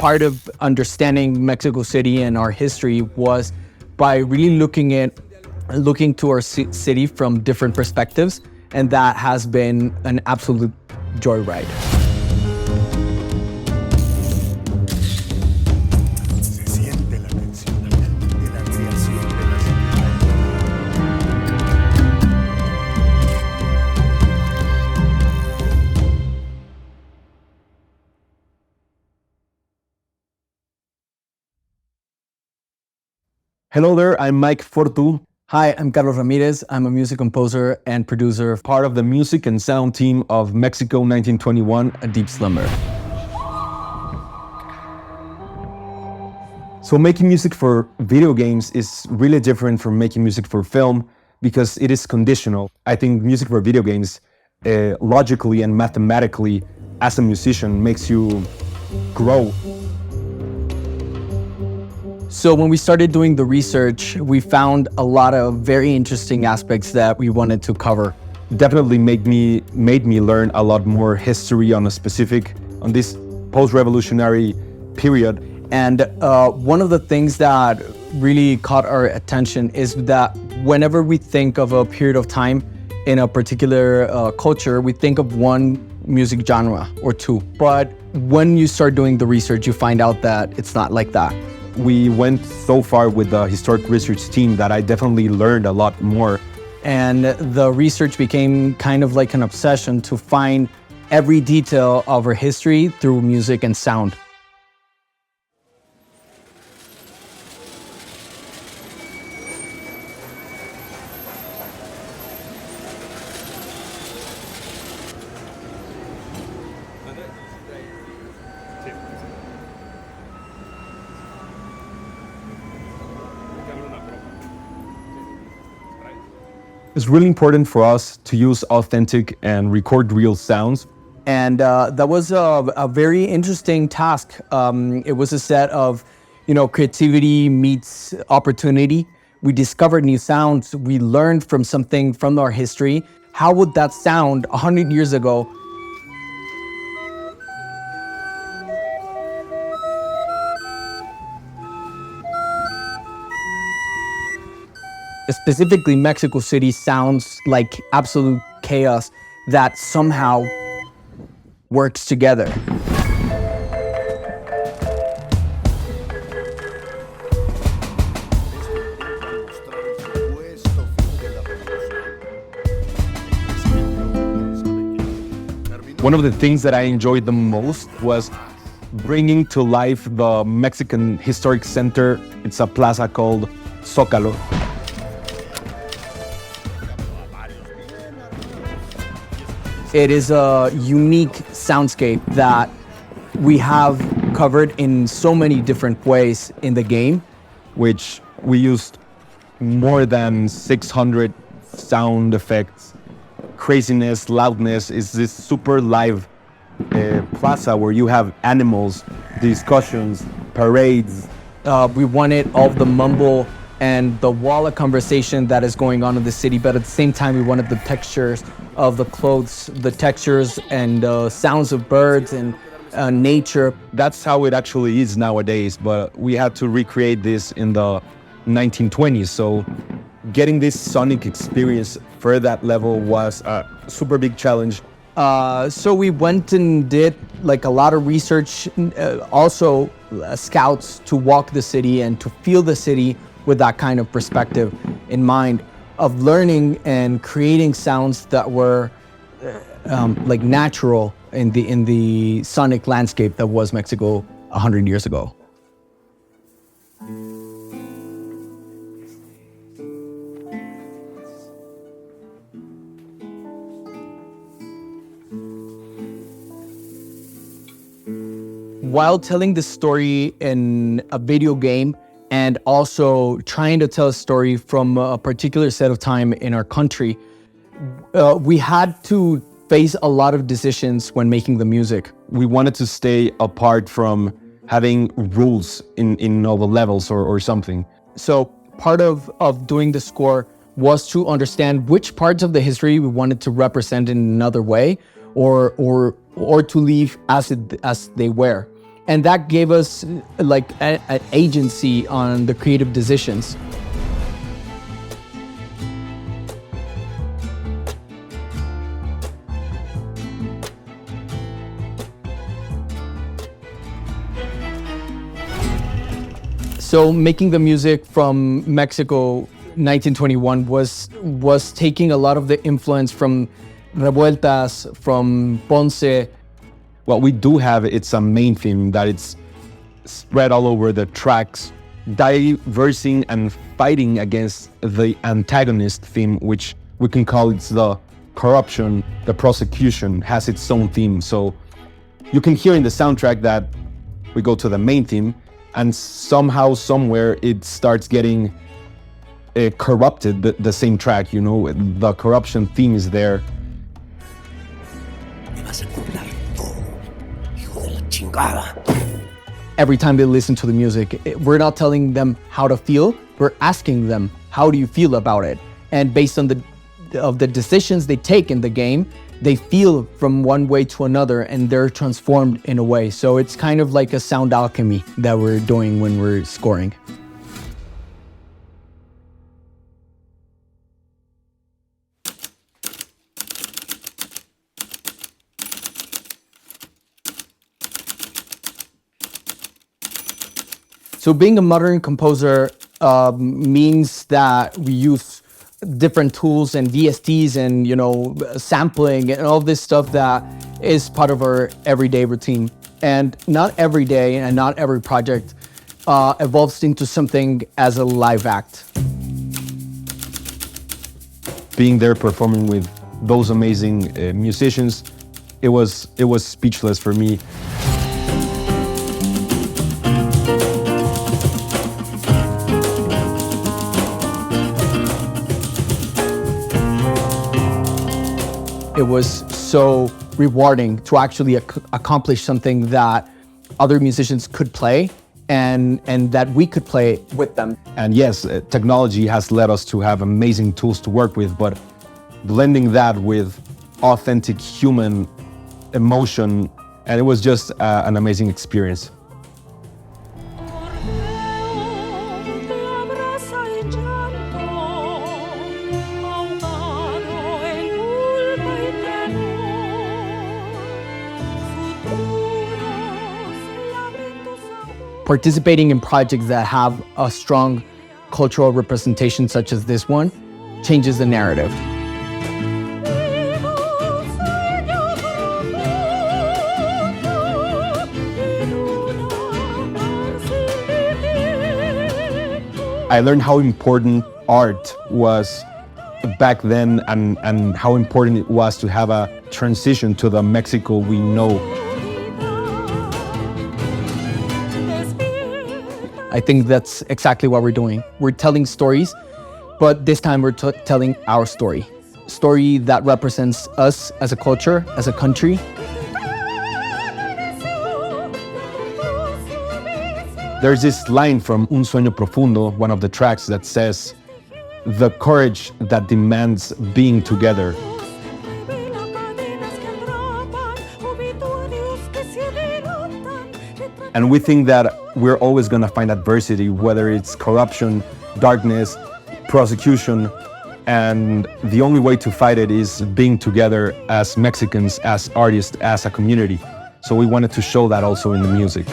part of understanding Mexico City and our history was by really looking to our city from different perspectives, and that has been an absolute joyride. Hello there, I'm Mike Fortu, Hi, I'm Carlos Ramírez. I'm a music composer and producer, part of the music and sound team of Mexico 1921, a Deep Slumber. So making music for video games is really different from making music for film because it is conditional. I think music for video games, logically and mathematically, as a musician, makes you grow. So when we started doing the research, we found a lot of very interesting aspects that we wanted to cover. Definitely made me learn a lot more history on this post-revolutionary period. And one of the things that really caught our attention is that whenever we think of a period of time in a particular culture, we think of one music genre or two. But when you start doing the research, you find out that it's not like that. We went so far with the historic research team that I definitely learned a lot more. And the research became kind of like an obsession to find every detail of our history through music and sound. It's really important for us to use authentic and record real sounds. And that was a very interesting task. It was a set of, creativity meets opportunity. We discovered new sounds. We learned from something from our history. How would that sound 100 years ago? Specifically, Mexico City sounds like absolute chaos that somehow works together. One of the things that I enjoyed the most was bringing to life the Mexican Historic Center. It's a plaza called Zócalo. It is a unique soundscape that we have covered in so many different ways in the game. Which we used more than 600 sound effects. Craziness, loudness. Is this super live plaza where you have animals, discussions, parades. We wanted all of the mumble and the wall of conversation that is going on in the city, but at the same time, we wanted the textures of the clothes, the textures and sounds of birds and nature. That's how it actually is nowadays, but we had to recreate this in the 1920s. So getting this sonic experience for that level was a super big challenge. So we went and did like a lot of research, also scouts to walk the city and to feel the city with that kind of perspective in mind of learning and creating sounds that were like natural in the sonic landscape that was Mexico 100 years ago. While telling the story in a video game and also trying to tell a story from a particular set of time in our country, we had to face a lot of decisions when making the music. We wanted to stay apart from having rules in all the levels or something. So part of doing the score was to understand which parts of the history we wanted to represent in another way or to leave as they were. And that gave us like an agency on the creative decisions. So making the music from Mexico 1921 was taking a lot of the influence from Revueltas, from Ponce. What we do have, it's a main theme that it's spread all over the tracks, diversing and fighting against the antagonist theme, which we can call it's the corruption. The prosecution has its own theme. So you can hear in the soundtrack that we go to the main theme, and somehow, somewhere, it starts getting corrupted, the same track, you know, the corruption theme is there. Every time they listen to the music, we're not telling them how to feel, we're asking them, how do you feel about it? And based on the decisions they take in the game, they feel from one way to another and they're transformed in a way. So it's kind of like a sound alchemy that we're doing when we're scoring. So being a modern composer means that we use different tools and VSTs and, you know, sampling and all this stuff that is part of our everyday routine. And not every day and not every project evolves into something as a live act. Being there performing with those amazing musicians, it was speechless for me. It was so rewarding to actually accomplish something that other musicians could play and that we could play with them. And yes, technology has led us to have amazing tools to work with, but blending that with authentic human emotion, and it was just an amazing experience. Participating in projects that have a strong cultural representation such as this one changes the narrative. I learned how important art was back then and how important it was to have a transition to the Mexico we know. I think that's exactly what we're doing. We're telling stories, but this time we're telling our story. Story that represents us as a culture, as a country. There's this line from Un Sueño Profundo, one of the tracks, that says, "The courage that demands being together." And we think that we're always gonna find adversity, whether it's corruption, darkness, prosecution, and the only way to fight it is being together as Mexicans, as artists, as a community. So we wanted to show that also in the music.